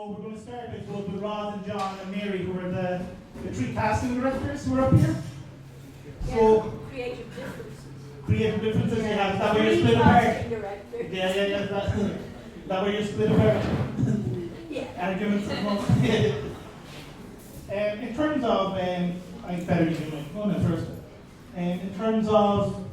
So we're going to start, I suppose, with Roz and John and Mary, who are the three casting directors who are up here. So creative differences. Creative differences, yeah. Is that where you're split apart? Yeah. That where you're split apart? Yeah. Arguments at the moment. In terms of, I think better you do my phone first. In terms of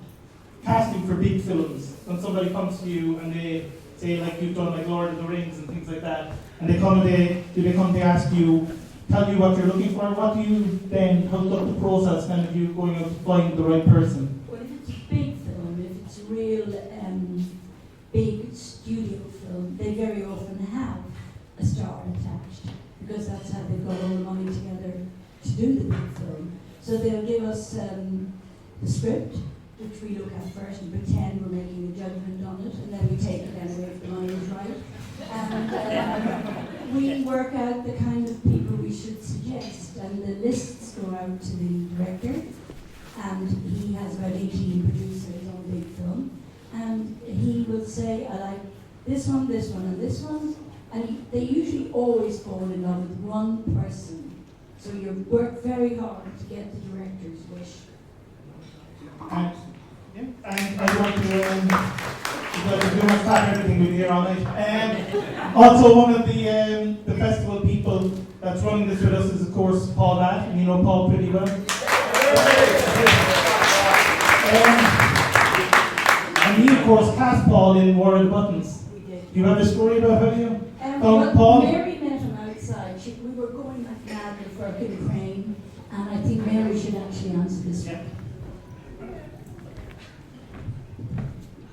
casting for big films, when somebody comes to you and they say, like you've done, like Lord of the Rings and things like that, and they come to ask you, tell you what you're looking for? What do you then, how's up the process kind of you going out to find the right person? Well, if it's a big film, if it's a real big studio film, they very often have a star attached, because that's how they've got all the money together to do the big film. So they'll give us the script, which we look at first and pretend we're making a judgment on it, and then we take it anyway if the money is right. And we work out the kind of people we should suggest, and the lists go out to the director, and he has about 18 producers on a big film, and he will say, I like this one, and this one, and they usually always fall in love with one person. So you work very hard to get the director's wish. And I'd like to do my start everything with here all night. Also, one of the festival people that's running this with us is, of course, Paul Latt, and you know Paul pretty well. And he, of course, cast Paul in War of the Buttons. We did. Do you have a story about how you found Well, Paul? Mary met him outside. We were going like mad for a big crane, and I think Mary should actually answer this one. Yeah.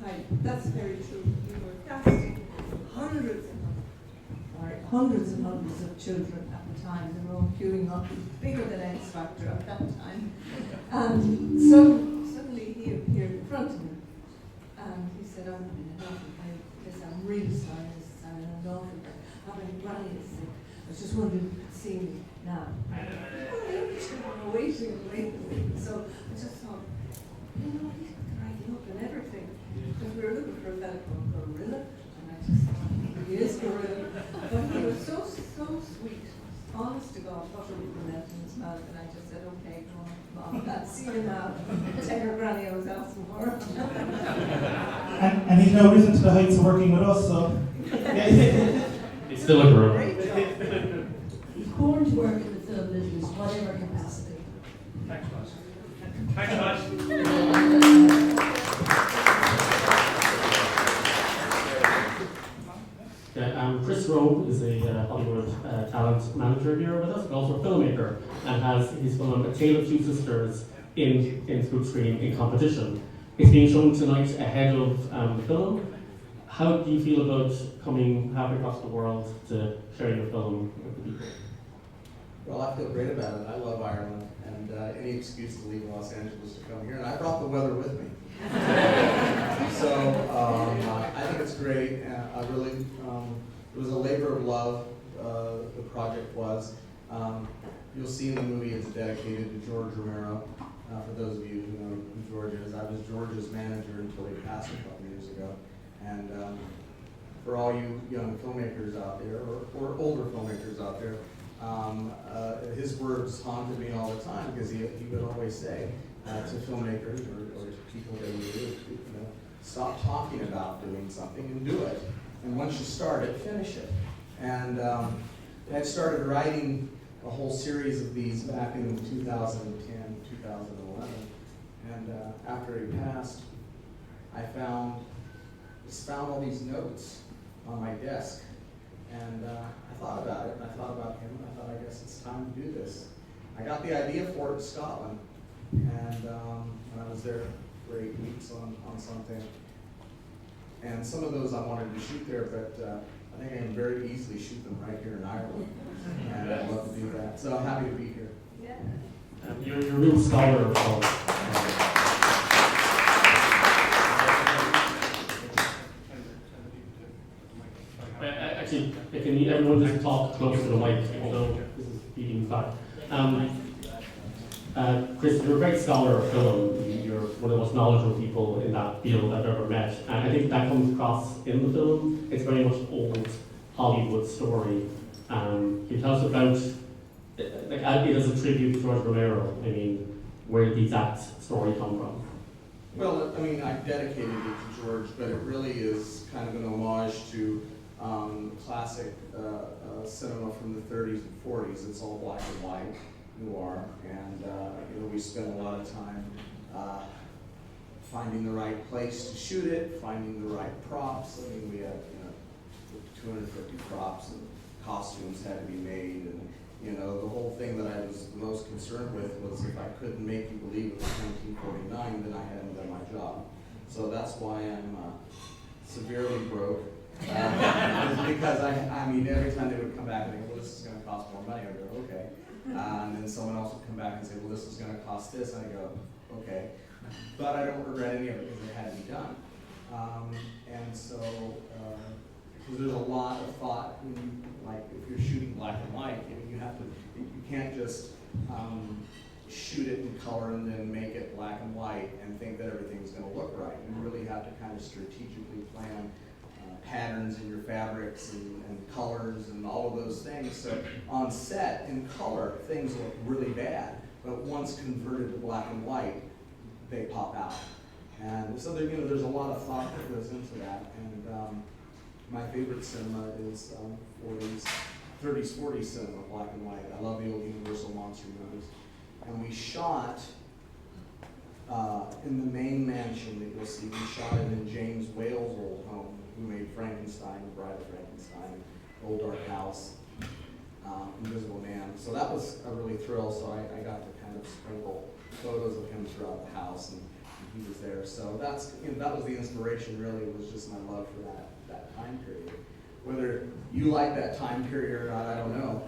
Hi, that's very true. We were casting hundreds and hundreds of children at the time. They were all queuing up, bigger than X Factor at that time. And so suddenly he appeared in front of me, and he said, I'm in an awful pain. I'm really sorry, I'm in an awful pain. Having Granny is sick. I was just wondering if you could see me now. I'm waiting. So I just thought, you know, he's got the right look and everything. Because we were looking for a fellow called Gorilla, and I just thought, he is Gorilla. But he was so sweet. Honest to God, butter would melt in his mouth, and I just said, okay, go on, Mom, that's see you now. Tell your Granny I was asking for her. And he's now risen to the heights of working with us, so. It's still a girl. He's born to work in the film business, whatever capacity. Thanks, Josh. Chris Rowe is a Hollywood talent manager here with us, but also a filmmaker, and has his film A Tale of Two Sisters in Screen in competition. It's being shown tonight ahead of the film. How do you feel about coming halfway across the world to share your film with the people? Well, I feel great about it. I love Ireland, and any excuse to leave Los Angeles to come here, and I brought the weather with me. So I think it's great. I really, it was a labor of love. The project was. You'll see in the movie it's dedicated to George Romero. For those of you who know who George is, I was George's manager until he passed a couple years ago. And for all you young filmmakers out there, or older filmmakers out there, his words haunted me all the time, because he would always say to filmmakers or to people that he knew, stop talking about doing something and do it. And once you start it, finish it. And I started writing a whole series of these back in 2010, 2011. And after he passed, I found all these notes on my desk. And I thought about it, and I thought about him, and I thought, I guess it's time to do this. I got the idea for it in Scotland, and I was there for 8 weeks on something. And some of those I wanted to shoot there, but I think I can very easily shoot them right here in Ireland. And I'd love to do that. So I'm happy to be here. Yeah. You're a real scholar of actually, can everyone just talk close to the mic, although this is feeding back. Chris, you're a great scholar of film. You're one of the most knowledgeable people in that field I've ever met. And I think that comes across in the film. It's very much old Hollywood story. Can you tell us about, like, it as a tribute to George Romero? I mean, where did the exact story come from? Well, I mean, I dedicated it to George, but it really is kind of an homage to classic cinema from the 30s and 40s. It's all black and white, noir, and we spent a lot of time finding the right place to shoot it, finding the right props. I mean, we had 250 props, and costumes had to be made, and the whole thing that I was the most concerned with was if I couldn't make you believe it was 1949, then I hadn't done my job. So that's why I'm severely broke. Because I mean, every time they would come back and they go, well, this is going to cost more money, I'd go, okay. And then someone else would come back and say, well, this is going to cost this, and I go, okay. But I don't regret any of it because it had to be done. And so, because there's a lot of thought when you, like, if you're shooting black and white, you can't just shoot it in color and then make it black and white and think that everything's going to look right. You really have to kind of strategically plan patterns in your fabrics and colors and all of those things. So on set, in color, things look really bad, but once converted to black and white, they pop out. And so there's a lot of thought that goes into that. And my favorite cinema is 30s, 40s cinema, black and white. I love the old Universal monster movies. And we shot in the main mansion that you'll see. We shot it in James Whale's old home, who made Frankenstein, The Bride of Frankenstein, Old Dark House, Invisible Man. So that was a really thrill. So I got to kind of sprinkle photos of him throughout the house, and he was there. So that was the inspiration. Really, was just my love for that time period. Whether you like that time period or not, I don't know.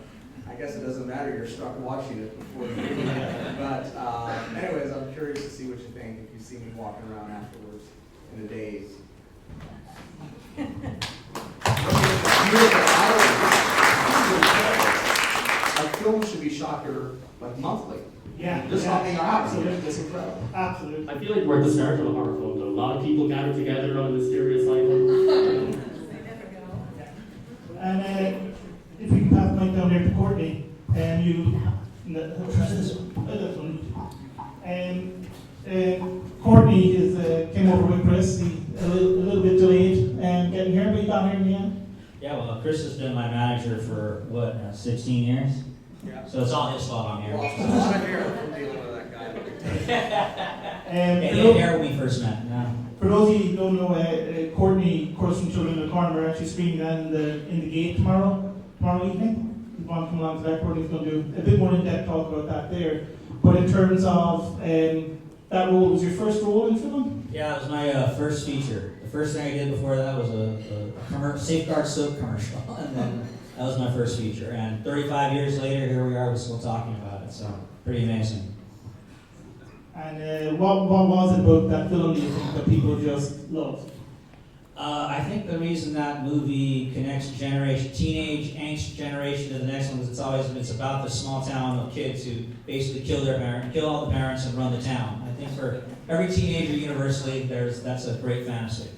I guess it doesn't matter. You're stuck watching it before you do it. But anyways, I'm curious to see what you think if you see me walking around afterwards in a daze. A film should be shot here like monthly. Yeah, Just something absolutely. It's incredible. Absolutely. I feel like we're at the start of a horror film, though. A lot of people gather together on a mysterious island. They never go. And if we can pass the mic down there to Courtney, Courtney came over with Chris. He's a little bit delayed getting here, but he got here in the end. Yeah, well, Chris has been my manager for, 16 years? Yeah. So it's all his fault I'm here. Well, I'm here from dealing with that guy. And he was here when we first met. Yeah. For those of you who don't know, Courtney, of course, from Children in the Corner, we're actually screening that in the gate tomorrow evening. If you want to come along to that, Courtney's going to do a bit more in-depth talk about that there. But in terms of that role, was your first role in film? Yeah, it was my first feature. The first thing I did before that was a Safeguard soap commercial, and then that was my first feature. And 35 years later, here we are, we're still talking about it. So pretty amazing. And what was it about that film do you think that people just loved? I think the reason that movie connects teenage angst generation to the next one is it's about the small town of kids who basically kill all the parents and run the town. I think for every teenager universally, that's a great fantasy.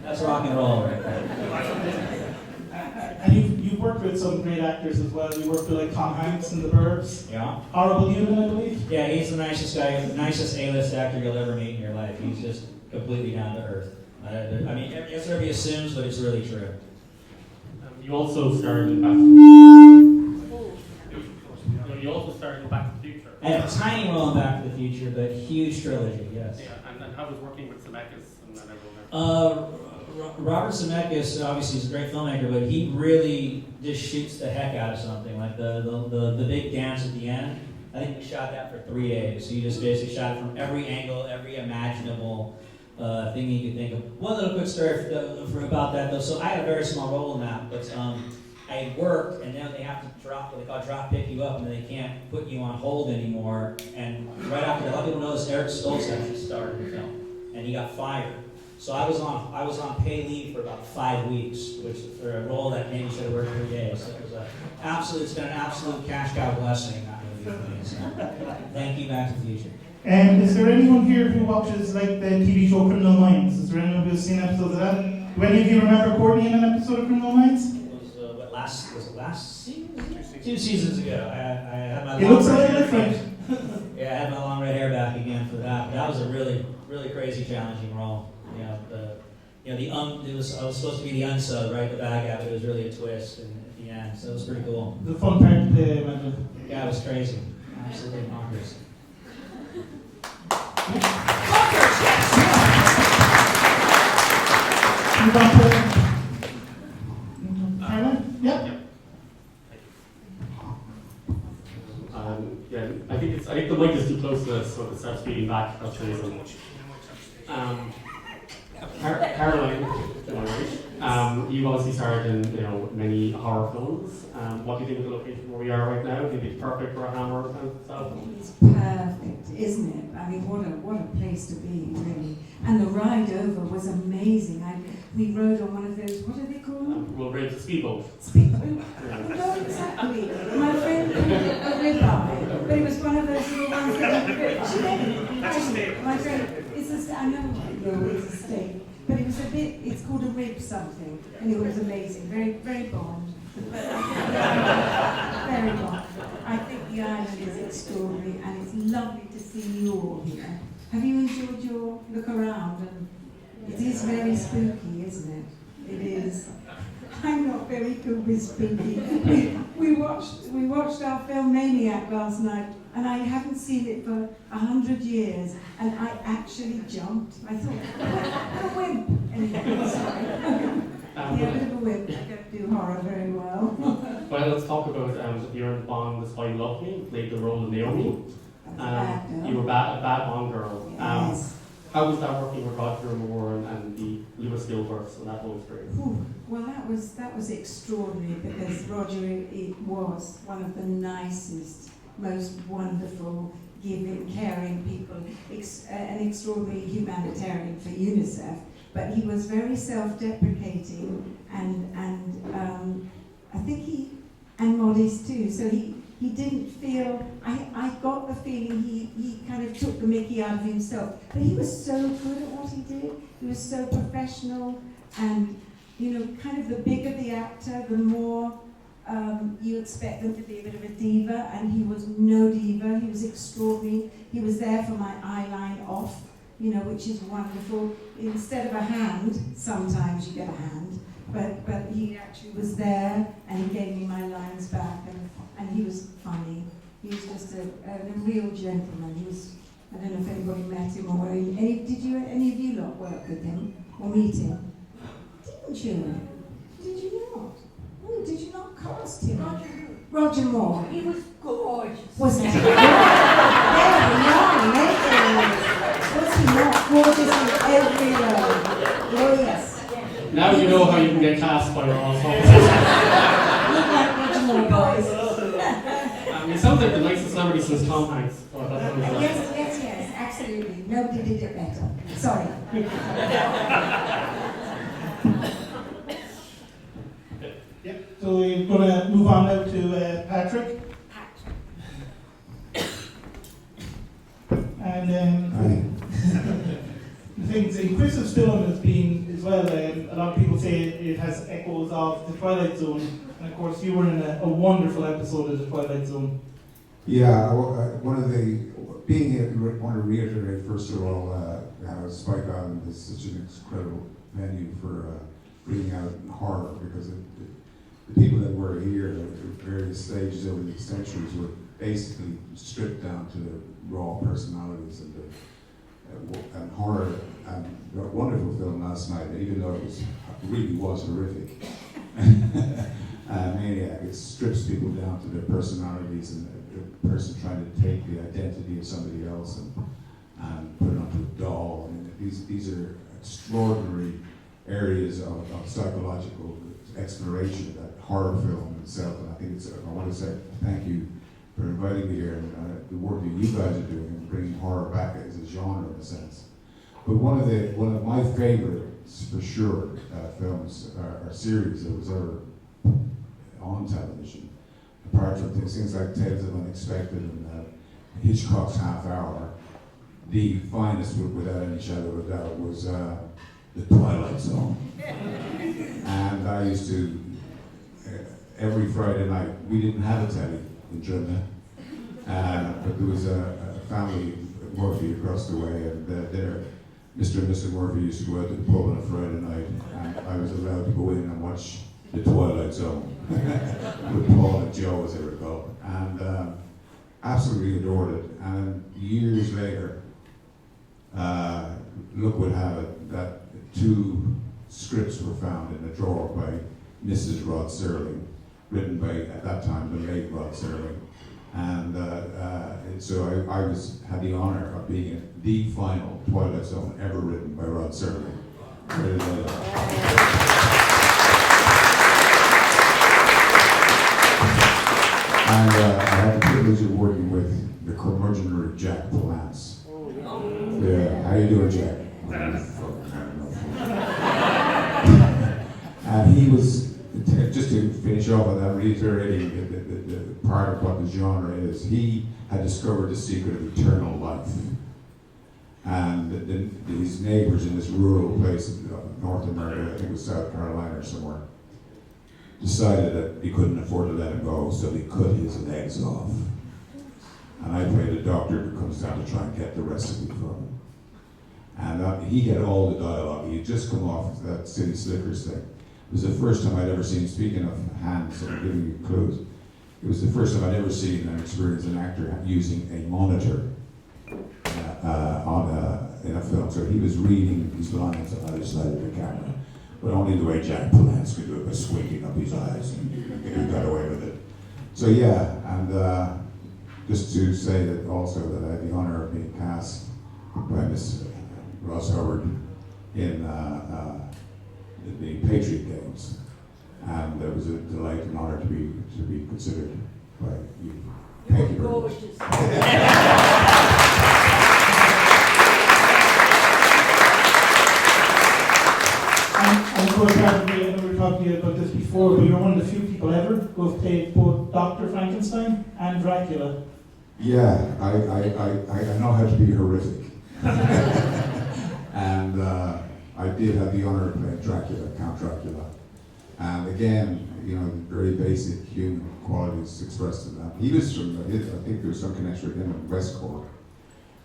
That's rock and roll right there. And you've worked with some great actors as well. You worked with like Tom Hanks in The Burbs. Yeah. Horrible Human, I believe. Yeah, he's the nicest guy, the nicest A-list actor you'll ever meet in your life. He's just completely down to earth. I mean, yes, everybody assumes, but it's really true. You also starred in Back to the Future. I have a tiny role in Back to the Future, but huge trilogy, yes. Yeah, and how was working with Zemeckis and everyone there? Robert Zemeckis obviously is a great filmmaker, but he really just shoots the heck out of something. Like the big dance at the end, I think we shot that for 3 days. So you just basically shot it from every angle, every imaginable thing you could think of. One little quick story about that though. So I had a very small role in that, but I worked, and now they have to drop pick you up, and they can't put you on hold anymore. And right after that, a lot of people know this, Eric Stoltz actually started the film, and he got fired. So I was on pay leave for about 5 weeks, which for a role that maybe should have worked 3 days. So it was it's been an absolute cash cow blessing that movie for me. So thank you, Back to the Future. And is there anyone here who watches like the TV show Criminal Minds? Is there anyone who's seen episodes of that? Do any of you remember Courtney in an episode of Criminal Minds? It was was it last season? 2 seasons ago. I had my It long looks a red little hair different. back. Yeah, I had my long red hair back again for that. But that was a really, really crazy, challenging role. It was I was supposed to be the unsub, right, the bad guy, but it was really a twist at the end. So it was pretty cool. The fun part to play, I imagine. Yeah, it was crazy. Absolutely bonkers. Move on to Caroline? Yep. Yeah, I think the mic is too close to this, so it starts feeding back. That's the reason. Caroline, you've obviously starred in many horror films. What do you think of the location where we are right now? Do you think it's perfect for a horror film? It's perfect, isn't it? I mean, what a place to be, really. And the ride over was amazing. We rode on one of those, what are they called? We'll ride the speedboat. Not exactly. My friend called it a ribeye, but it was one of those little ones that my friend, I know it's a steak, but it was it's called a rib something, and it was amazing. Very, very Bond. But very Bond. I think the island is extraordinary, and it's lovely to see you all here. Have you enjoyed your look around? And it is very spooky, isn't it? It is. I'm not very good with spooky. We watched our film Maniac last night, and I haven't seen it for 100 years, and I actually jumped. I thought, what a wimp. Anyway, sorry. Yeah, a bit of a wimp. I don't do horror very well. Well, let's talk about your Bond, That's Why You Love Me. You played the role of Naomi. You were a bad Bond girl. Yes. How was that working with Roger Moore and the Lewis Gilberts and that whole experience? Well, that was extraordinary, because Roger was one of the nicest, most wonderful, giving, caring people, an extraordinary humanitarian for UNICEF. But he was very self-deprecating and I think and modest too. So he didn't feel. I got the feeling he kind of took the mickey out of himself. But he was so good at what he did. He was so professional, and kind of the bigger the actor, the more you expect them to be a bit of a diva, and he was no diva. He was extraordinary. He was there for my eyeline off, which is wonderful. Instead of a hand, sometimes you get a hand, but he actually was there, and he gave me my lines back, and he was funny. He was just a real gentleman. He was. I don't know if anybody met him or any of you lot work with him or meet him? Didn't you? Did you not? Oh, did you not cast him? Roger Moore. He was gorgeous. Was he? There we are, was he not gorgeous in every role? Oh yes. Now you know how you can get cast by your own songs. Look like Roger Moore, boys. It sounds like the nicest celebrity since Tom Hanks. Yes, absolutely. Nobody did it better. Sorry. So we're going to move on now to Patrick. And the things in Chris's film has been as well, a lot of people say it has echoes of The Twilight Zone. And of course you were in a wonderful episode of The Twilight Zone. Yeah, being here, I want to reiterate first of all how Spike Island is such an incredible venue for bringing out horror, because the people that were here at various stages over the centuries were basically stripped down to the raw personalities and horror. And a wonderful film last night, even though it really was horrific. Maniac, it strips people down to their personalities and the person trying to take the identity of somebody else and put it onto a doll. I mean, these are extraordinary areas of psychological exploration of that horror film itself. And I think I want to say thank you for inviting me here and the work that you guys are doing and bringing horror back as a genre in a sense. But one of my favorites for sure films or series that was ever on television, apart from things like Tales of Unexpected and Hitchcock's Half Hour, the finest, without any shadow of a doubt, was the Twilight Zone. And I used to, every Friday night, we didn't have a telly in Germany, but there was a family, Murphy, across the way, and Mr. and Mrs. Murphy used to go out to the pub on a Friday night, and I was allowed to go in and watch the Twilight Zone with Paul and Joe, as they were called, and absolutely adored it. And years later, look what happened, that 2 scripts were found in a drawer by Mrs. Rod Serling, written by, at that time, the late Rod Serling. And so I had the honor of being in the final Twilight Zone ever written by Rod Serling. And I had the privilege of working with the curmudgeonly Jack Palance. Yeah, how you doing, Jack? And he was, just to finish off on that, reiterating the part of what the genre is, he had discovered the secret of eternal life. And his neighbors in this rural place in North America, I think it was South Carolina or somewhere, decided that he couldn't afford to let him go, so he cut his legs off. And I played a doctor who comes down to try and get the recipe from him. And he had all the dialogue. He had just come off that City Slickers thing. It was the first time I'd ever seen, speaking of hands, I'm giving you clues, it was the first time I'd ever seen and experienced an actor using a monitor in a film. So he was reading these lines on either side of the camera, but only the way Jack Palance could do it by squinting up his eyes, and he got away with it. So yeah, and just to say that also that I had the honor of being cast by Miss Ross Hubbard in the Patriot Games, and it was a delight and honor to be considered by you. Thank you very much. And of course, probably, I know we were talking to you about this before, but you're one of the few people ever who have played both Dr. Frankenstein and Dracula. Yeah, I know how to be horrific. And I did have the honor of playing Dracula, Count Dracula. And again, you know, very basic human qualities expressed in that. He was from, I think there was some connection with him in West Cork,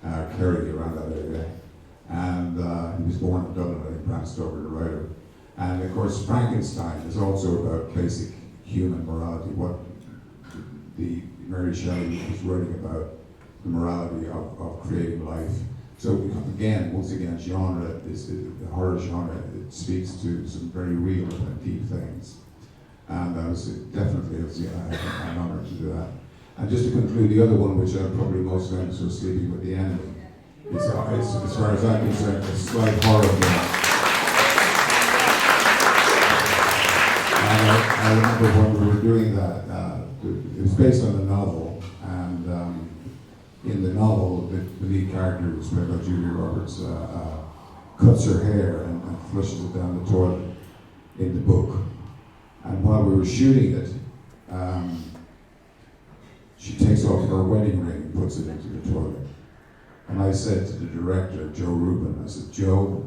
Kerry, around that area. And he was born in Dublin, I think, Branstover, the writer. And of course, Frankenstein is also about basic human morality, what the Mary Shelley was writing about, the morality of creating life. So again, once again, genre is the horror genre. It speaks to some very real and deep things, and I was definitely an honor to do that. And just to conclude, the other one, which I'm probably most famous for, Sleeping with the Enemy, it's as far as I'm concerned, a slight horror film. And I remember when we were doing that, it was based on a novel, and in the novel, the lead character, was played by Julia Roberts, cuts her hair and flushes it down the toilet in the book. And while we were shooting it, she takes off her wedding ring and puts it into the toilet. And I said to the director, Joe Rubin, I said, Joe,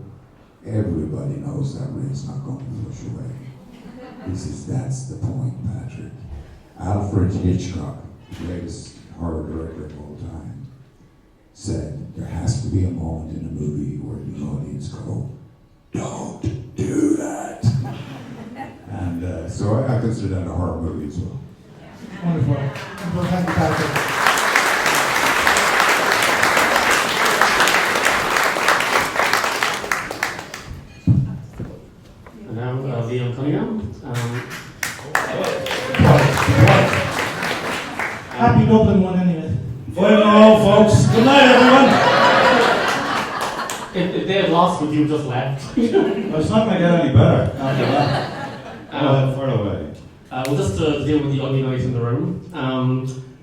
everybody knows that ring's not going to flush away. He says, that's the point, Patrick. Alfred Hitchcock, the greatest horror director of all time, said there has to be a moment in a movie where the audience go, don't do that. And so I consider that a horror movie as well. Wonderful. Well, thank you, Patrick. And now Liam Cunningham. Happy Dublin one anyway. Well, folks. Good night, everyone. If they had lost, would you just left? Well, it's not going to get any better after that. Far away. Well, just to deal with the ugly night in the room.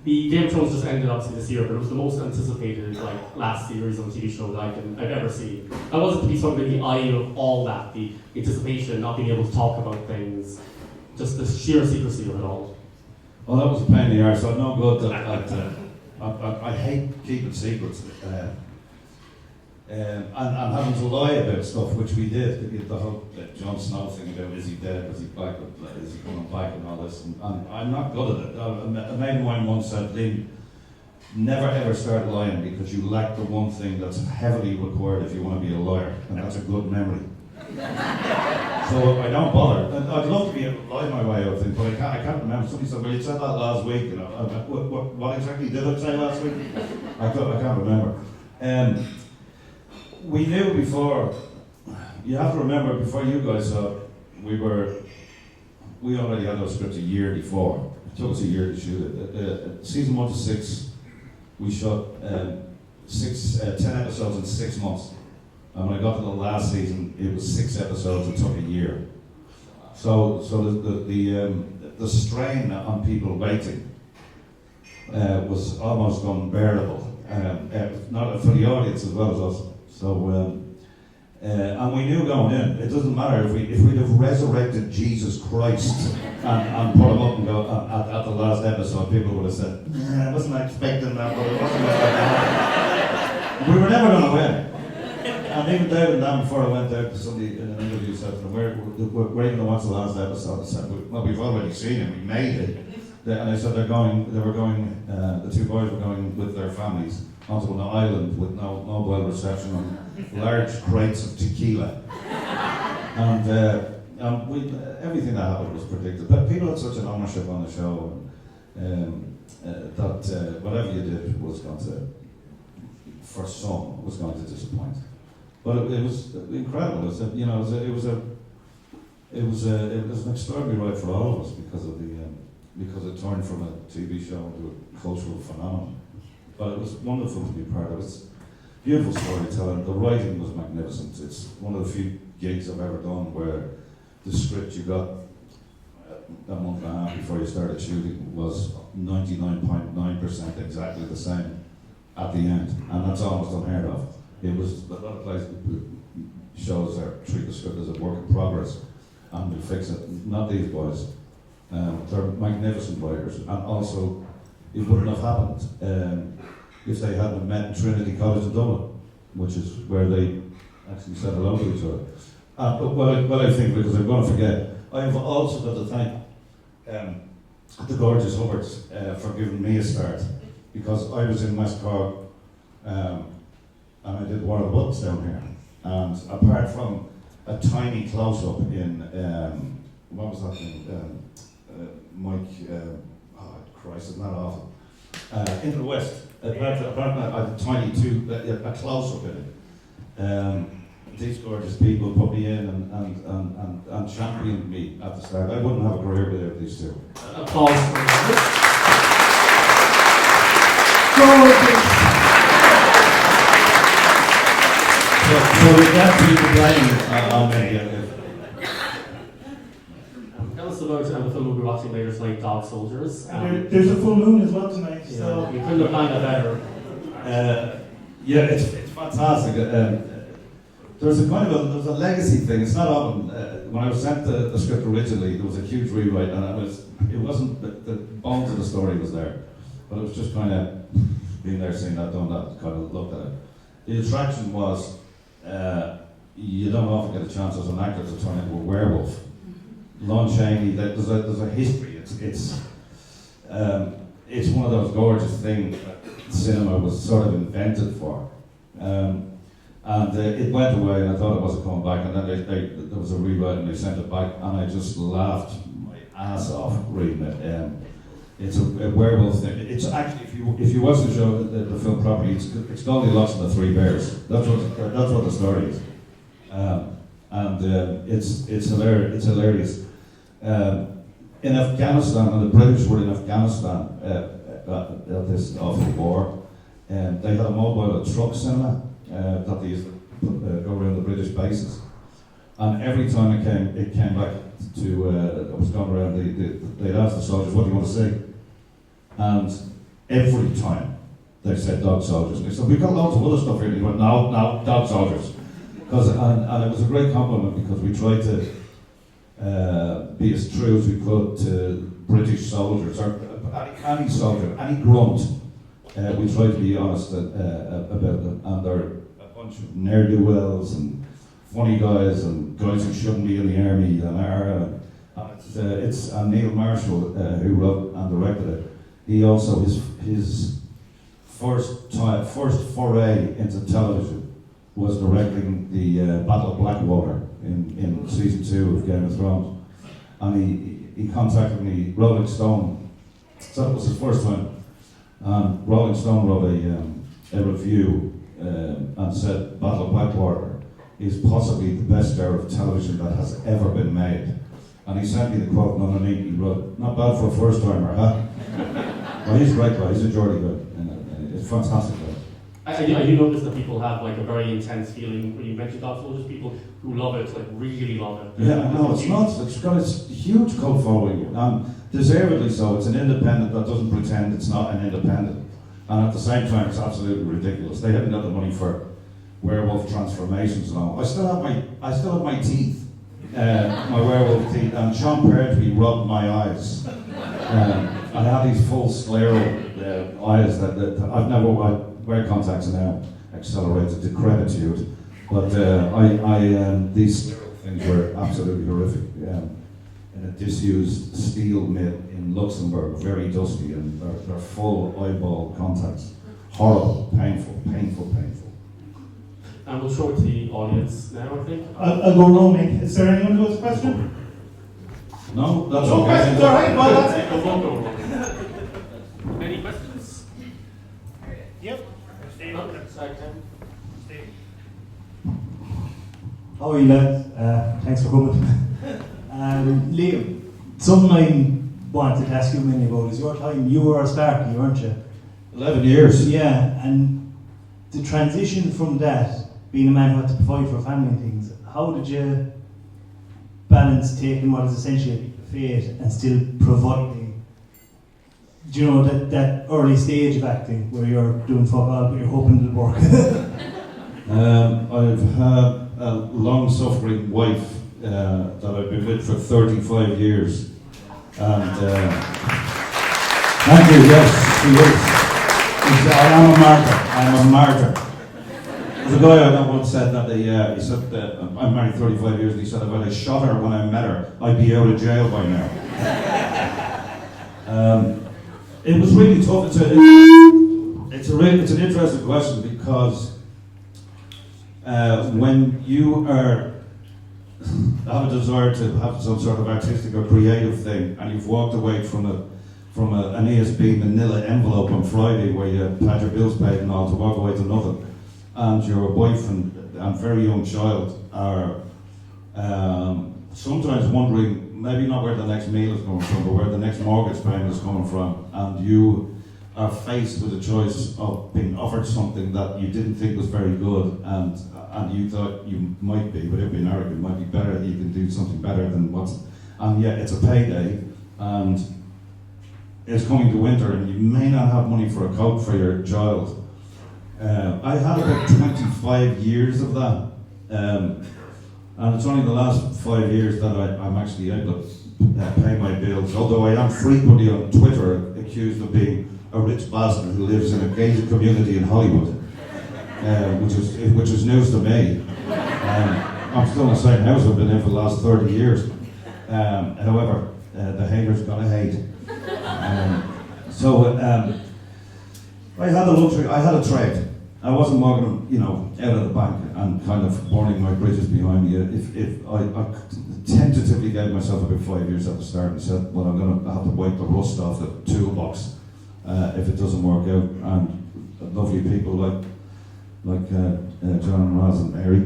The Game of Thrones just ended obviously this year, but it was the most anticipated last series on TV show that I've ever seen. I wanted to be sort of in the eye of all that, the anticipation, not being able to talk about things, just the sheer secrecy of it all. Well, that was a pain in the arse. I'm no good at I hate keeping secrets. and having to lie about stuff, which we did. The whole Jon Snow thing about is he dead, is he back, is he coming back, and all this. And I'm not good at it. A mate of mine once said, Lee, never ever start lying because you lack the one thing that's heavily required if you want to be a lawyer, and that's a good memory. So I don't bother. And I'd love to be able to lie my way out of things, but I can't remember. Somebody said, well, you said that last week. You know, what exactly did I say last week? I can't remember. We knew before. You have to remember, before you guys we already had our script a year before. It took us a year to shoot it. Season 1 to 6, we shot 10 episodes in 6 months. And when I got to the last season, it was 6 episodes. It took a year. So the strain on people waiting was almost unbearable. Not for the audience as well as us. So and we knew going in, it doesn't matter if we'd have resurrected Jesus Christ and put him up and go at the last episode, people would have said, I wasn't expecting that, but it wasn't like we were never going to win. And even David and Dan, before I went out to somebody in an interview, said to them, we're going to watch the last episode. I said, well, we've already seen it, we made it. And I said the two boys were going with their families onto an island with no mobile reception and large crates of tequila. And everything that happened was predicted. But people had such an ownership on the show that whatever you did was going to, for some, was going to disappoint. But it was incredible. It was an extraordinary ride for all of us because it turned from a TV show into a cultural phenomenon. But it was wonderful to be part of it. It's beautiful storytelling. The writing was magnificent. It's one of the few gigs I've ever done where the script you got a month and a half before you started shooting was 99.9% exactly the same at the end, and that's almost unheard of. It was a lot of places shows that treat the script as a work in progress and will fix it. Not these boys. They're magnificent writers, and also it wouldn't have happened if they hadn't met in Trinity College in Dublin, which is where they actually said hello to each other. But what I think, because I'm going to forget, I have also got to thank the gorgeous Hubbards for giving me a start, because I was in West Cork and I did War of the Buttons down here, and apart from a tiny close-up in what was that thing? Mike, Christ, isn't that awful? Into the West. Apart from a tiny a close-up in it. These gorgeous people put me in and championed me at the start. I wouldn't have a career without these two. Applause. So with that people playing on me. Tell us about the film we'll be watching later tonight, Dog Soldiers. There's a full moon as well tonight, Yeah, so we couldn't have planned that better. Yeah, it's fantastic. There's a legacy thing. It's not often. When I was sent the script originally, there was a huge rewrite, and it wasn't the bones of the story was there, but it was just kind of being there, seeing that, done that, kind of looked at it. The attraction was you don't often get a chance as an actor to turn into a werewolf. Lon Chaney, there's a history. It's one of those gorgeous things that cinema was sort of invented for. And it went away, and I thought it wasn't coming back. And then there was a rewrite, and they sent it back, and I just laughed my ass off reading it. It's a werewolf thing. It's actually, if you watch the show, the film properly, it's Goldilocks and the Three Bears. That's what the story is. It's hilarious. In Afghanistan, when the British were in Afghanistan at this awful war, they had a mobile truck cinema that they used to go around the British bases. And every time it came back to, it was going around, they'd ask the soldiers, what do you want to see? And every time they said Dog Soldiers. And they said, we've got lots of other stuff here. And they went, no, Dog Soldiers. And it was a great compliment because we tried to be as true as we could to British soldiers, or any soldier, any grunt. We tried to be honest about them, and they're a bunch bunch of ne'er-do-wells and funny guys and guys who shouldn't be in the army and are. It's Neil Marshall who wrote and directed it. He also his first foray into television was directing the Battle of Blackwater in season 2 of Game of Thrones, and he contacted me. Rolling Stone, so it was his first time. Rolling Stone wrote a review and said Battle of Blackwater is possibly the best era of television that has ever been made. And he sent me the quote, and underneath he wrote, "Not bad for a first timer, huh?" Well, he's a great guy. He's a Geordie guy. And it's fantastic guy. I do notice that people have like a very intense feeling when you mention Dog Soldiers. People who love it, like really love it. Yeah, no, it's not. It's got a huge cult following, and deservedly so. It's an independent that doesn't pretend it's not an independent, and at the same time, it's absolutely ridiculous. They haven't got the money for werewolf transformations and all. I still have my teeth, my werewolf teeth, and Sean Pertwee rubbed my eyes. I have these full scleral eyes that I've never. I wear contacts now, accelerated decrepitude, but these things were absolutely horrific. In a disused steel mill in Luxembourg, very dusty, and they're full eyeball contacts. Horrible, painful. And we'll show it to the audience now, I think. I'll go roaming. Is there anyone who has a question? No, that's No okay. questions, all right. Well, that's it. We'll go roaming. Any questions? Yep. How are you, lads? Thanks for coming. Liam, something I wanted to ask you mainly about is your time. You were a Sparky, weren't you? 11 years. Yeah, and the transition from that, being a man who had to provide for a family and things, how did you balance taking what is essentially a fate and still providing? Do you know that early stage of acting where you're doing fuck all but you're hoping it'll work? I've had a long-suffering wife that I've been with for 35 years, and thank you. Yes, she is. I'm a martyr. There's a guy I know once said that he said that I'm married 35 years, and he said if I'd shot her when I met her, I'd be out of jail by now. It was really tough. It's an interesting question because when you have a desire to have some sort of artistic or creative thing, and you've walked away from an ESB manila envelope on Friday where you had your bills paid and all to walk away to nothing, and your boyfriend and very young child are sometimes wondering maybe not where the next meal is coming from, but where the next mortgage payment is coming from, and you are faced with a choice of being offered something that you didn't think was very good, and you thought you might be, without being arrogant, might be better, you can do something better than and yet it's a payday, and it's coming to winter, and you may not have money for a coat for your child. I had about 25 years of that, and it's only the last 5 years that I'm actually able to pay my bills, although I am frequently on Twitter accused of being a rich bastard who lives in a gated community in Hollywood, which is news to me. I'm still in the same house I've been in for the last 30 years. However, the haters gonna hate. I had a luxury, I had a trade. I wasn't walking, out of the bank and kind of burning my bridges behind me. If I tentatively gave myself about 5 years at the start and said, well, I'm going to have to wipe the rust off the toolbox if it doesn't work out. And lovely people like John and Roz and Mary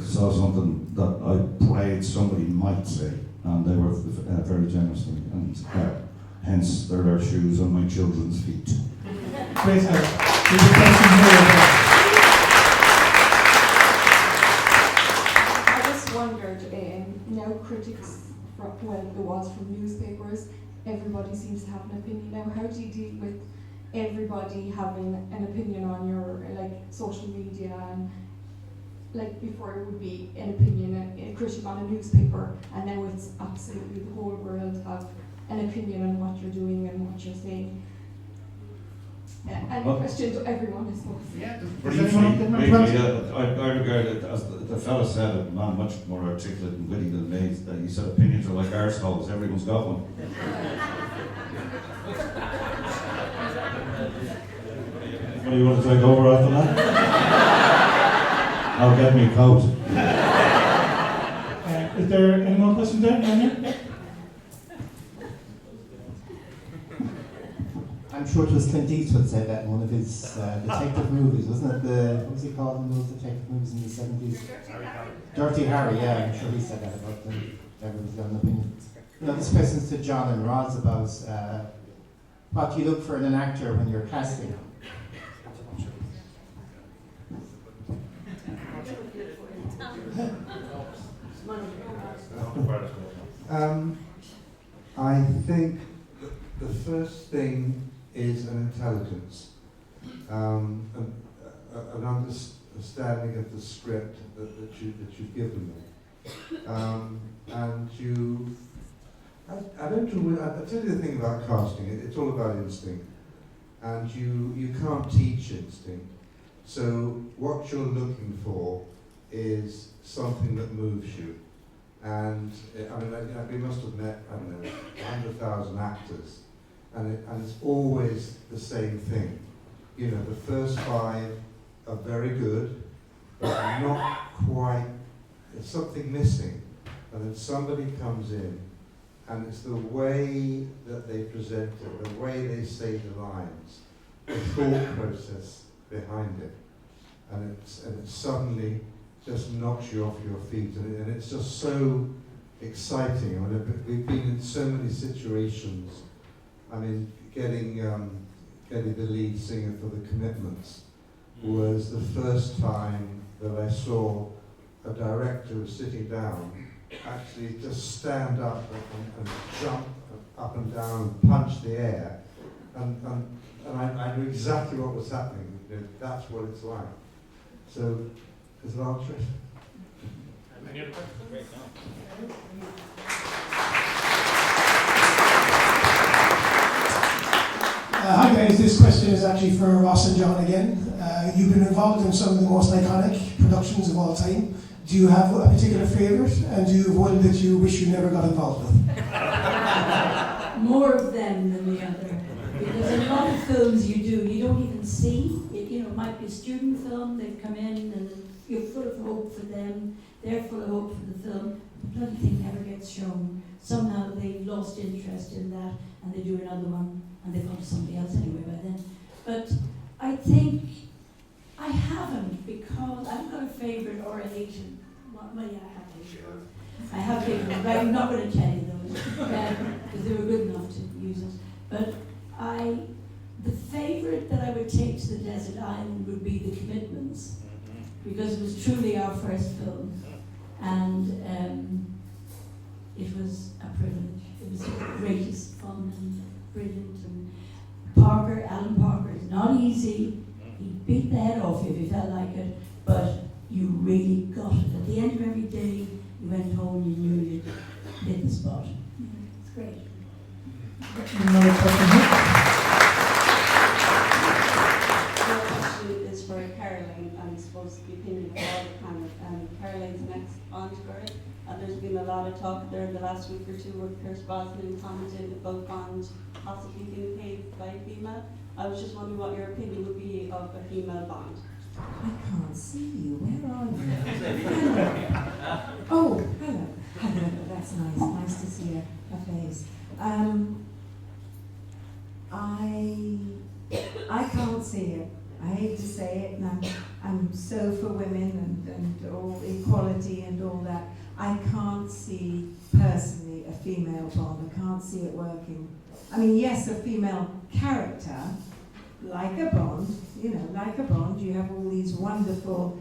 saw something that I prayed somebody might see, and they were very generous to me, and hence there are shoes on my children's feet. Great stuff. There's a question here. I just wondered, now critics, the ones from newspapers, everybody seems to have an opinion now. How do you deal with everybody having an opinion on your social media, and before it would be an opinion, a critic on a newspaper, and now it's absolutely the whole world have an opinion on what you're doing and what you're saying? And a question to everyone, I suppose. Yeah. Does Briefly, anyone have briefly, anything? I regard it as the fellow said, a man much more articulate and witty than me, that he said opinions are like arseholes, everyone's got one. What, you want to take over after that? I'll get me a coat. Is there any more questions there? Daniel? I'm sure it was Clint Eastwood said that in one of his detective movies, wasn't it? What was he called in those detective movies in the 70s? Dirty Harry, yeah, I'm sure he said that about them. Everyone's got an opinion. You know, this question's to John and Roz about what you look for in an actor when you're casting. I think the first thing is an intelligence, an understanding of the script that you've given me, and you. I don't do. I'll tell you the thing about casting. It's all about instinct, and you can't teach instinct. So what you're looking for is something that moves you. And I mean, we must have met, I don't know, 100,000 actors, and it's always the same thing. You know, the first 5 are very good, but not quite. There's something missing, and then somebody comes in, and it's the way that they present it, the way they say the lines, the thought process behind it, and it suddenly just knocks you off your feet, and it's just so exciting. I mean, we've been in so many situations. I mean, getting the lead singer for The Commitments was the first time that I saw a director who was sitting down actually just stand up and jump up and down and punch the air, and I knew exactly what was happening. You know, that's what it's like. So. Is that answer? Any other questions? Great. Hi guys, this question is actually for Ross and John again. You've been involved in some of the most iconic productions of all time. Do you have a particular favourite, and do you have one that you wish you never got involved with? More of them than the other. Because in a lot of films you don't even see. It might be a student film, they've come in and you're full of hope for them, they're full of hope for the film, the bloody thing never gets shown. Somehow they've lost interest in that and they do another one and they've gone to somebody else anyway by then. But I think I haven't, because I haven't got a favourite or a hated. Well, yeah, I have hated ones. I have hated ones, but I'm not going to tell you those because they were good enough to use us. But the favourite that I would take to the desert island would be The Commitments, because it was truly our first film, and it was a privilege. It was the greatest fun and brilliant. And Alan Parker is not easy. He beat the head off you if you felt like it, but you really got it. At the end of every day, you went home, you knew you'd hit the spot. It's great. Another question here. Is for Caroline, and I suppose the opinion of all the panel. Caroline's next Bond girl, and there's been a lot of talk there in the last week or two where Pierce Brosnan commented about Bond possibly being played by a female. I was just wondering what your opinion would be of a female Bond. I can't see you. Where are you? Hello. Oh, hello. Hello. That's nice. Nice to see her face. I can't see it. I hate to say it, and I'm so for women and all equality and all that. I can't see personally a female Bond. I can't see it working. I mean, yes, a female character, like a Bond, like a Bond, you have all these wonderful,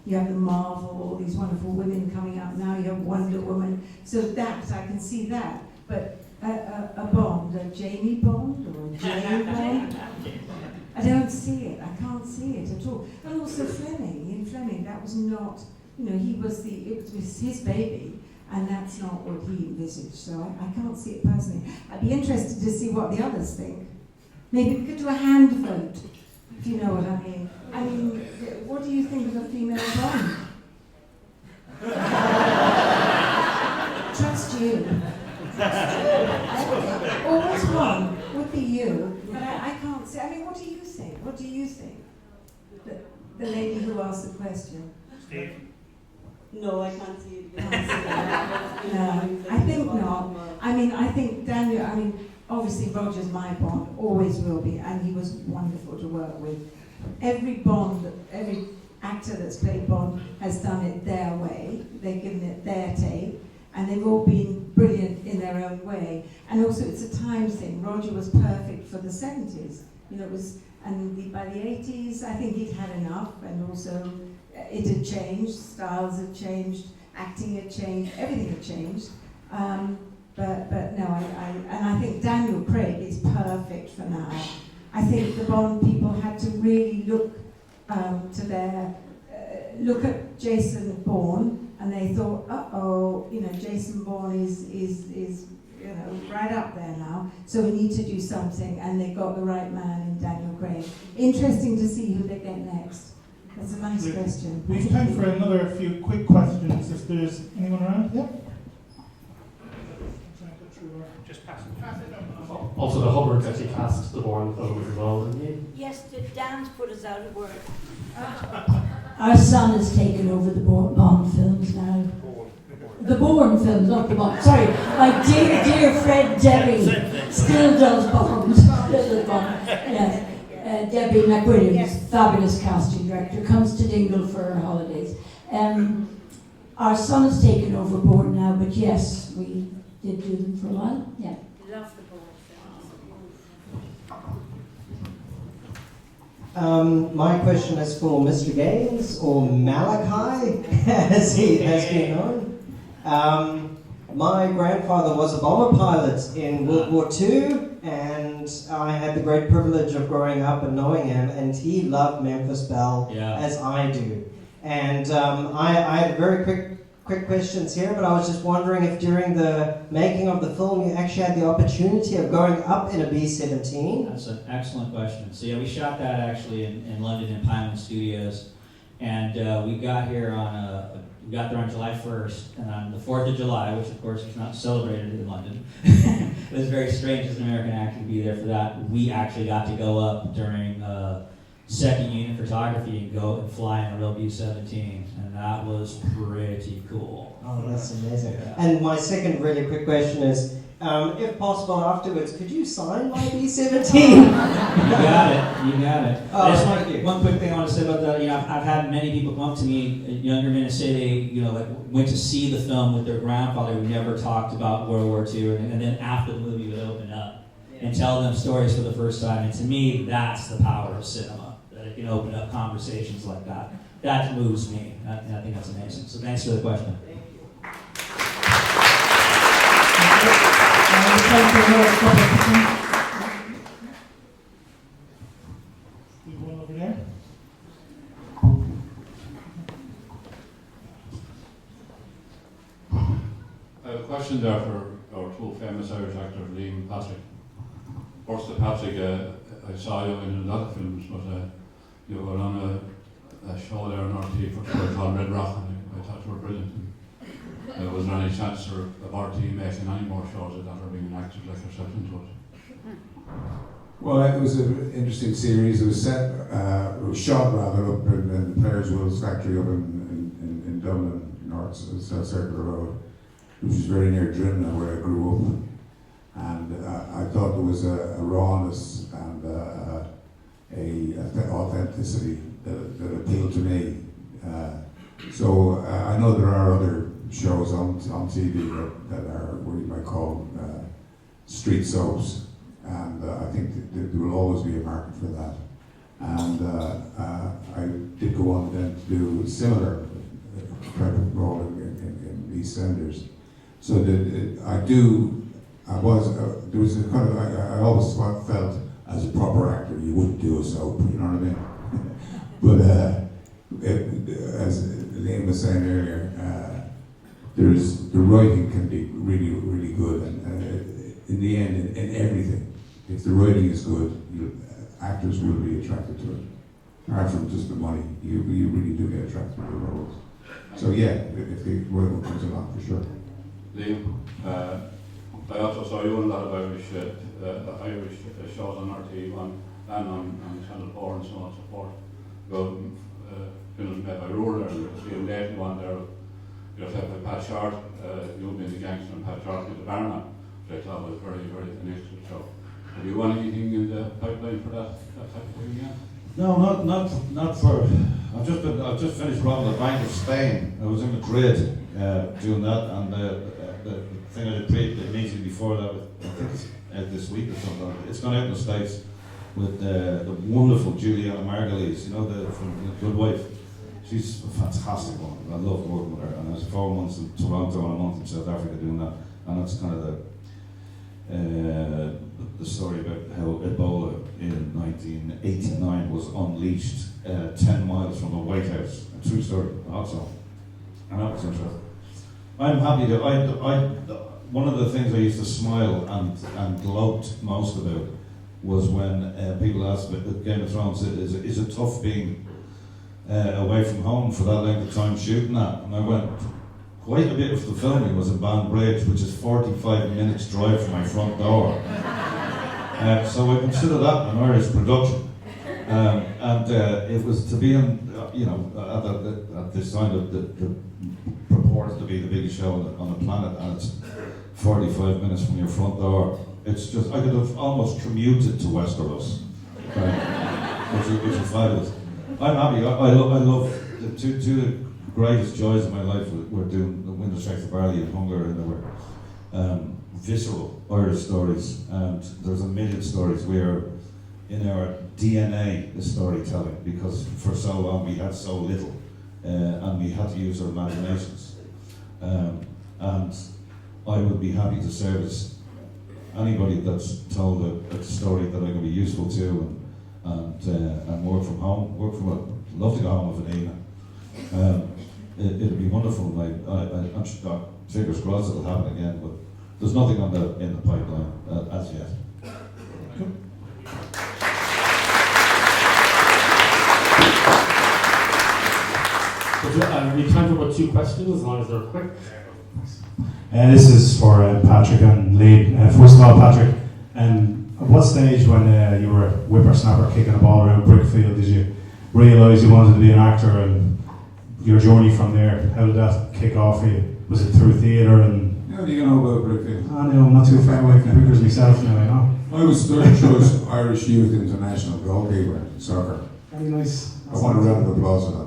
you have the Marvel, all these wonderful women coming up now, you have Wonder Woman, so that, I can see that. But a Bond, a Jamie Bond or a Jane Bond, I don't see it. I can't see it at all. And also Ian Fleming, that was not, it was his baby, and that's not what he envisaged. So I can't see it personally. I'd be interested to see what the others think. Maybe we could do a hand vote, if you know what I mean. I mean, what do you think of a female Bond? Trust you. Always one would be you, but I can't say. I mean, what do you think? What do you think? The lady who asked the question. Steve? No, I can't see it. No, I think not. I mean, I think Daniel, I mean, obviously Roger's my Bond, always will be, and he was wonderful to work with. Every Bond, every actor that's played Bond has done it their way. They've given it their take, and they've all been brilliant in their own way. And also, it's a time thing. Roger was perfect for the 70s. You know, it was, and by the 80s, I think he'd had enough, and also it had changed, styles had changed, acting had changed, everything had changed. But no, I think Daniel Craig is perfect for now. I think the Bond people had to really look to their, look at Jason Bourne, and they thought, uh-oh, you know, Jason Bourne is you know, right up there now, so we need to do something, and they got the right man in Daniel Craig. Interesting to see who they get next. That's a nice question. We have time for another few quick questions if there's anyone around. Yeah? Just pass it down. Also, the Hubbard actually cast the Bourne films as well, didn't he? Yes, Dan's put us out of work. Our son has taken over the Bond films now. The Bourne films, not the Bond. Sorry, my dear friend Debbie still does Bond. Little Bond. Yes. Debbie McWilliams, fabulous casting director, comes to Dingle for her holidays. Our son has taken over Bourne now, but yes, we did do them for a while. Yeah. Love the Bourne films. My question is for Mr. Gaines, or Malachi, as he has been known. My grandfather was a bomber pilot in World War II, and I had the great privilege of growing up and knowing him, and he loved Memphis Belle as I do. And I had very quick questions here, but I was just wondering if during the making of the film you actually had the opportunity of going up in a B-17? That's an excellent question. So yeah, we shot that actually in London in Pinewood Studios, and we got here we got there on July 1st, and on the 4th of July, which of course is not celebrated in London, it was very strange as an American actor to be there for that. We actually got to go up during second unit photography and go and fly in a real B-17, and that was pretty cool. Oh, that's amazing. Yeah. And my second really quick question is, if possible afterwards, could you sign my B-17? You got it. Oh, Just thank you. one quick thing I want to say about that. You know, I've had many people come up to me, younger men, and say they, you know, like went to see the film with their grandfather who never talked about World War II, and then after the movie would open up and tell them stories for the first time. And to me, that's the power of cinema, that it can open up conversations like that. That moves me. I think that's amazing. So thanks for the question. One over there. I have a question there for our two famous Irish actors, Liam and Patrick. First, Patrick, I saw you in a lot of films, but you were on a show there on RT called Red Rock, and I thought you were brilliant. Was there any chance of RT making any more shows of that, or being an actor like yourself into it? Well, it was an interesting series. It was set, it was shot rather up in the Players' Wills factory up in Dublin, North South Circular Road, which is very near Drimna, where I grew up. And I thought there was a rawness and a authenticity that appealed to me. So I know there are other shows on TV that are what you might call street soaps, and I think there will always be a market for that. And I did go on then to do similar kind of role in EastEnders. So I always felt as a proper actor you wouldn't do a soap, you know what I mean? But as Liam was saying earlier, the writing can be really, really good, and in the end, in everything, if the writing is good, actors will be attracted to it. Apart from just the money, you really do get attracted to the roles. So yeah, if the right one comes along, for sure. Liam, I also saw you in a lot of Irish shows on RT1 and on Channel 4 and so on and so forth. About films made by Ruler, and you'll see a late one there. You'll have Pat Short, you being the gangster, and Pat Short being the barman, which I thought was very, very an excellent show. Do you want anything in the pipeline for that type of thing again? No, not for. I've just finished robbing the Bank of Spain. I was in Madrid doing that, and the thing I did immediately before that, I think it's out this week or something. It's gone out in the States with the wonderful Juliana Margulies, from The Good Wife. She's a fantastic one. I love working with her. And I was 4 months in Toronto and a month in South Africa doing that, and that's kind of the story about how Ebola in 1989 was unleashed 10 miles from the White House. A true story, also. And that was interesting. I'm happy that one of the things I used to smile and gloat most about was when people asked about Game of Thrones, is it tough being away from home for that length of time shooting that? And I went, quite a bit of the filming was in Banbridge, which is 45 minutes drive from my front door. So I consider that an Irish production. And it was to be in, at this time that the purported to be the biggest show on the planet, and it's 45 minutes from your front door. It's just, I could have almost commuted to Westeros, which is fabulous. I'm happy. I love the two greatest joys of my life were doing The Winter Strikes the Barley and Hunger, and they were visceral Irish stories. And there's a million stories where in our DNA is storytelling, because for so long we had so little, and we had to use our imaginations. And I would be happy to service anybody that's told a story that I can be useful to, and work from home. Love to go home with an evening. It'd be wonderful. I'm sure, fingers crossed it'll happen again, but there's nothing in the pipeline as yet. We have time for about 2 questions, as long as they're quick. This is for Patrick and Lee. First of all, Patrick, at what stage when you were a whippersnapper kicking a ball around Brickfield did you realise you wanted to be an actor, and your journey from there, how did that kick off for you? Was it through theatre? And How do you know about Brickfield? I know, I'm not too far away from Brickers myself now, I know. I was third choice Irish Youth International goalkeeper in soccer. Very nice. I want a round of applause for that.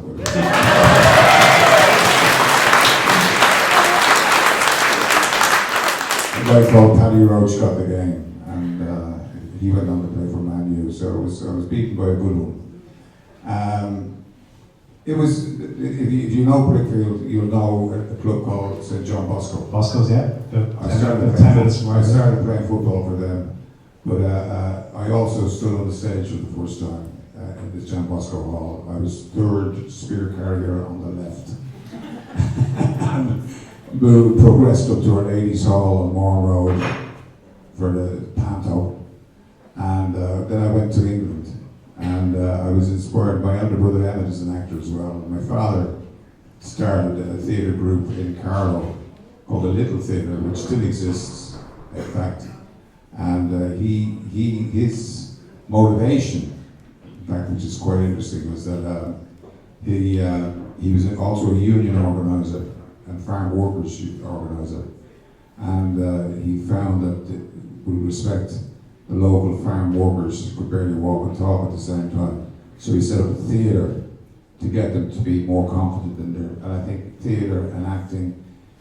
A guy called Paddy Roach got the game, and he went on to play for Man U. So I was beaten by a good one. It was, if you know Brickfield, you'll know a club called St John Bosco. Bosco's, yeah. I started playing football for them, but I also stood on the stage for the first time in the John Bosco Hall. I was third spear carrier on the left. And progressed up to our ladies' hall on Munro for the panto, and then I went to England. And I was inspired. My elder brother Emmett is an actor as well. My father started a theatre group in Carlow called the Little Theatre, which still exists, in fact. And his motivation, in fact, which is quite interesting, was that he was also a union organiser and farm workers organiser. And he found that with respect, the local farm workers could barely walk and talk at the same time. So he set up a theatre to get them to be more confident in their, and I think theatre and acting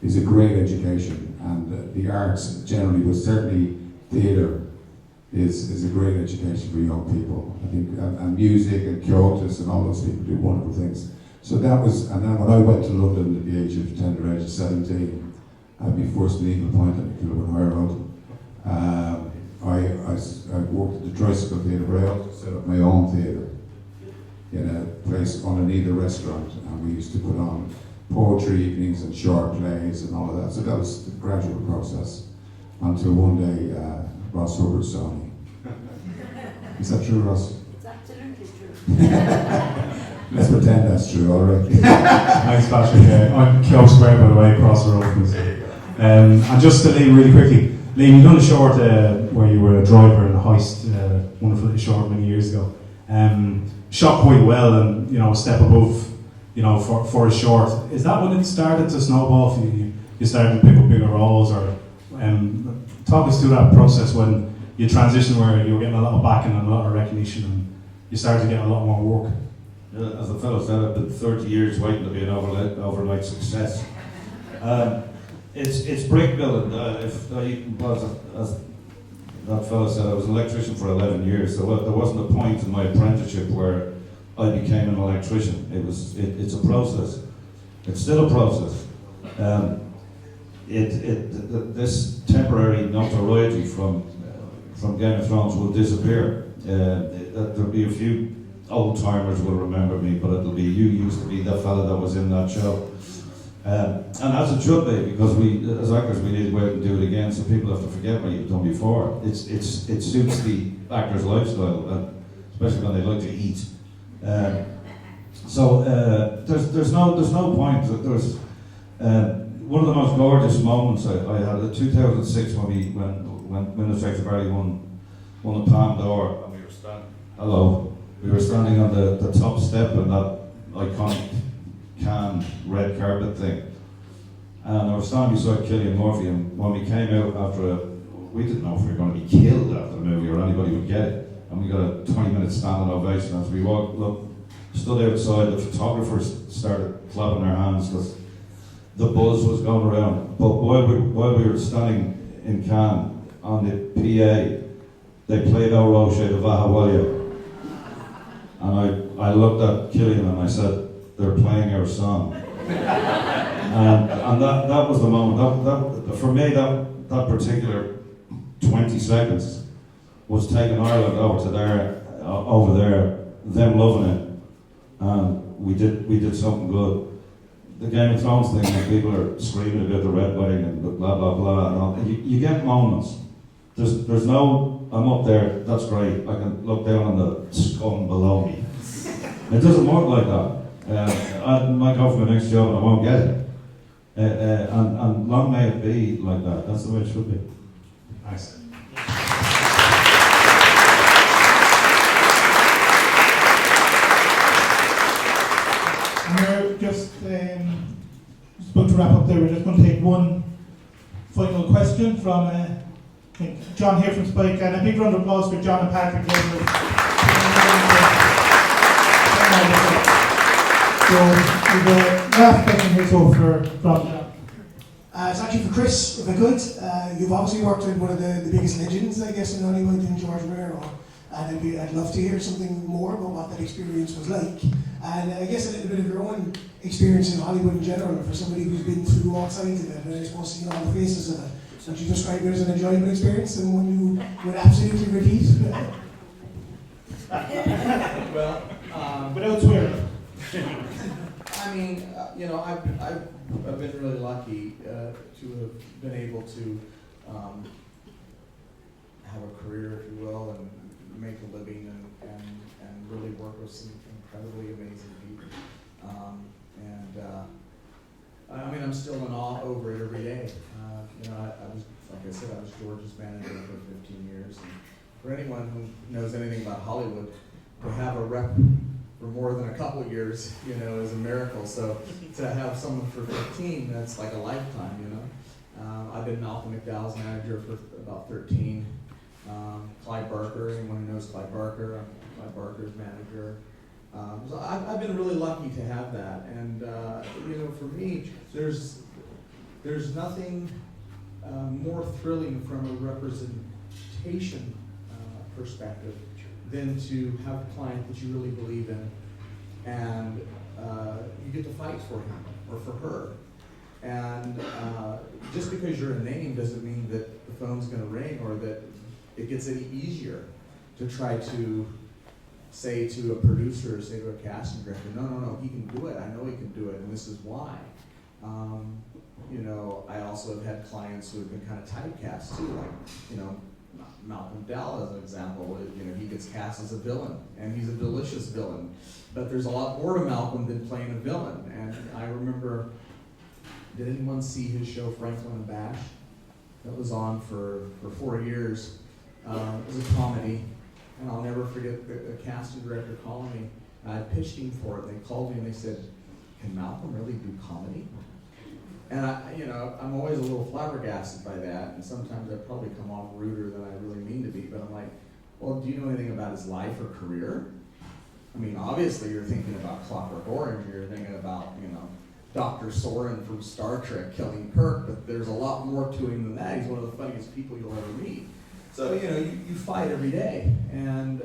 is a great education, and the arts generally, but certainly theatre is a great education for young people. I think, and music and Kyotis and all those people do wonderful things. So that was, and then when I went to London at the age of tender age of 17, I had my first legal appointment at Kilburn High Road. I worked at the Tricycle Theatre, but I also set up my own theatre in a place underneath a restaurant, and we used to put on poetry evenings and short plays and all of that. So that was the gradual process until one day Ross Hubbard saw me Is that true, Ross? It's absolutely true. Let's pretend that's true, all right. Thanks, Patrick. I'm Kyo Square, by the way, across the road from us. And just to Liam, really quickly, Liam, you done a short where you were a driver in a heist, wonderful short many years ago. Shot quite well, and a step above, for a short. Is that when it started to snowball for you? You started to pick up bigger roles, or talk us through that process when you transitioned where you were getting a lot of backing and a lot of recognition, and you started to get a lot more work. As the fellow said, I've been 30 years waiting to be an overnight success. It's brick building. If I was, as that fellow said, I was an electrician for 11 years, so there wasn't a point in my apprenticeship where I became an electrician. It's a process. It's still a process. This temporary notoriety from Game of Thrones will disappear. There'll be a few old timers will remember me, but it'll be you used to be that fella that was in that show. And as it should be, because we, as actors, we need to go out and do it again, so people have to forget what you've done before. It suits the actor's lifestyle, especially when they like to eat. There's no point. There's one of the most gorgeous moments I had in 2006 when Effective Barry won the Palme d'Or, and we were standing on the top step in that iconic Cannes red carpet thing, and I was standing beside Cillian Murphy, and when we came out we didn't know if we were going to be killed after the movie or anybody would get it, and we got a 20-minute standing ovation as we stood outside. The photographers started clapping their hands because the buzz was going around. But while we were standing in Cannes on the PA, they played O Roche de Vahawalia, and I looked at Cillian and I said, they're playing our song. and that was the moment. That for me, that particular 20 seconds was taking Ireland over there, them loving it, and we did something good. The Game of Thrones thing, when people are screaming about the Red Wedding and blah blah blah, and all, you get moments. There's no, I'm up there, that's great. I can look down on the scum below me. It doesn't work like that. I might go for my next job and I won't get it. And long may it be like that. That's the way it should be. Nice. We're just about to wrap up there. We're just going to take one final question from I think John here from Spike, and a big round of applause for John and Patrick. So we've a last question here from John. It's actually for Chris, if I could. You've obviously worked with one of the biggest legends, I guess, in Hollywood, in George Romero. And I'd love to hear something more about what that experience was like. And I guess a little bit of your own experience in Hollywood in general, for somebody who's been through all sides of it, and I suppose seeing all the faces of it. Would you describe it as an enjoyable experience and one you would absolutely repeat? Well, without swearing. I mean, I've been really lucky to have been able to have a career, if you will, and make a living and really work with some incredibly amazing people. I'm still in awe over it every day. I was, like I said, I was George's manager for 15 years. And for anyone who knows anything about Hollywood, to have a rep for more than a couple of years, is a miracle. So to have someone for 15, that's like a lifetime, I've been Malcolm McDowell's manager for about 13. Clyde Barker, anyone who knows Clyde Barker, I'm Clyde Barker's manager. So I've been really lucky to have that. And, for me, there's nothing more thrilling from a representation perspective than to have a client that you really believe in, and you get to fight for him or for her. And just because you're a name doesn't mean that the phone's going to ring or that it gets any easier to try to say to a producer or say to a casting director, no, he can do it. I know he can do it, and this is why. I also have had clients who have been kind of typecast too, like, Malcolm Dell as an example. You know, he gets cast as a villain, and he's a delicious villain. But there's a lot more to Malcolm than playing a villain. And I remember, did anyone see his show Franklin and Bash? That was on for 4 years. It was a comedy, and I'll never forget the casting director calling me. I pitched him for it. They called me and they said, "Can Malcolm really do comedy?" And I'm always a little flabbergasted by that, and sometimes I probably come off ruder than I really mean to be, but I'm like, well, do you know anything about his life or career? I mean, obviously you're thinking about Clockwork Orange, you're thinking about, Dr. Soren from Star Trek killing Kirk, but there's a lot more to him than that. He's one of the funniest people you'll ever meet. So, you fight every day, and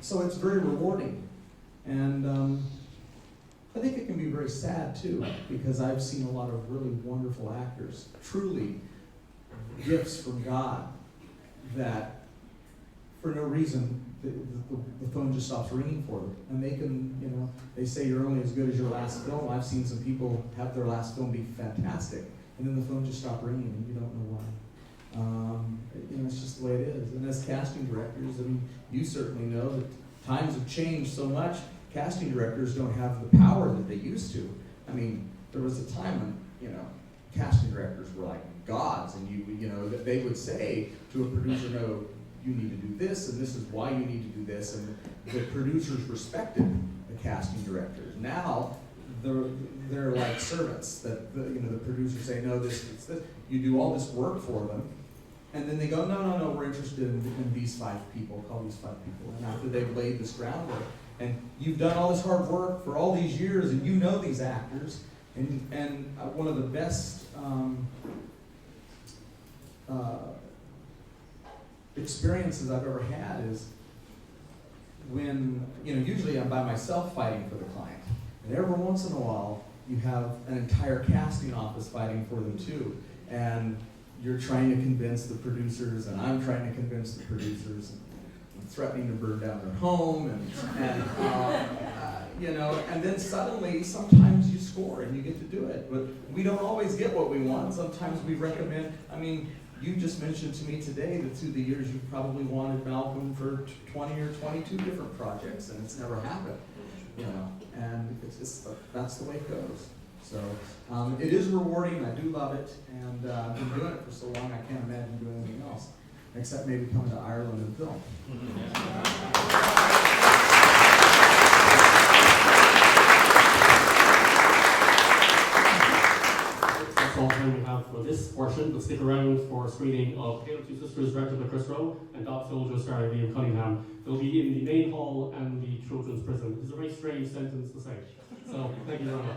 so it's very rewarding. And I think it can be very sad too, because I've seen a lot of really wonderful actors, truly gifts from God, that for no reason the phone just stops ringing for them, and they can, they say you're only as good as your last film. I've seen some people have their last film be fantastic, and then the phone just stopped ringing, and you don't know why. It's just the way it is. And as casting directors, you certainly know that times have changed so much. Casting directors don't have the power that they used to. There was a time when, casting directors were like gods, and that they would say to a producer, "No, you need to do this, and this is why you need to do this," and the producers respected the casting directors. Now, they're like servants that the producers say, "No, this. You do all this work for them, and then they go, no, we're interested in these 5 people. Call these 5 people." And after they've laid this groundwork, and you've done all this hard work for all these years, and you know these actors, and one of the best experiences I've ever had is when, usually I'm by myself fighting for the client, and every once in a while you have an entire casting office fighting for them too, and you're trying to convince the producers, and I'm trying to convince the producers, and threatening to burn down their home, and then suddenly, sometimes you score and you get to do it. But we don't always get what we want. Sometimes we recommend, you just mentioned to me today that through the years you've probably wanted Malcolm for 20 or 22 different projects, and it's never happened, and it's just, that's the way it goes. So it is rewarding. I do love it, and I've been doing it for so long I can't imagine doing anything else, except maybe coming to Ireland and film. That's all the time we have for this portion, but stick around for a screening of Tale of Two Sisters, directed by Chris Rowe, and Dog Soldier, starring Liam Cunningham. They'll be in the main hall and the children's prison. It's a very strange sentence to say. So, thank you very much.